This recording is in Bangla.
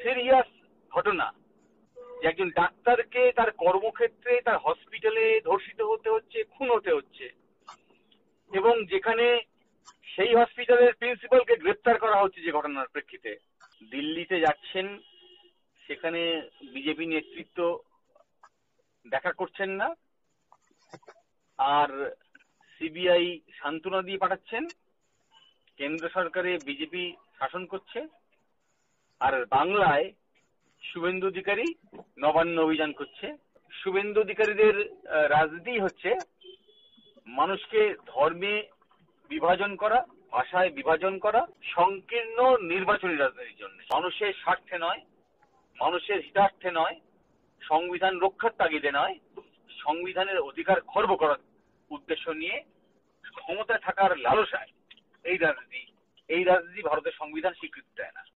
সিরিয়াস ঘটনা যে একজন ডাক্তারকে তার কর্মক্ষেত্রে তার হসপিটালে ধর্ষিত হতে হচ্ছে, খুন হতে হচ্ছে, এবং যেখানে সেই হসপিটালের প্রিন্সিপালকে গ্রেপ্তার করা হচ্ছে যে ঘটনার প্রেক্ষিতে। দিল্লিতে যাচ্ছেন, সেখানে বিজেপি নেতৃত্ব দেখা করছেন না, আর সিবিআই সান্ত্বনা দিয়ে পাঠাচ্ছেন। কেন্দ্র সরকারে বিজেপি শাসন করছে, আর বাংলায় শুভেন্দু অধিকারী নবান্ন অভিযান করছে। শুভেন্দু অধিকারীদের রাজনীতি হচ্ছে মানুষকে ধর্মে বিভাজন করা, ভাষায় বিভাজন করা, সংকীর্ণ নির্বাচনী রাজনীতির জন্য, মানুষের স্বার্থে নয়, মানুষের হিতার্থে নয়, সংবিধান রক্ষার তাগিদে নয়, সংবিধানের অধিকার খর্ব করার উদ্দেশ্য নিয়ে ক্ষমতায় থাকার লালসায় এই রাজনীতি ভারতের সংবিধান স্বীকৃতি দেয় না।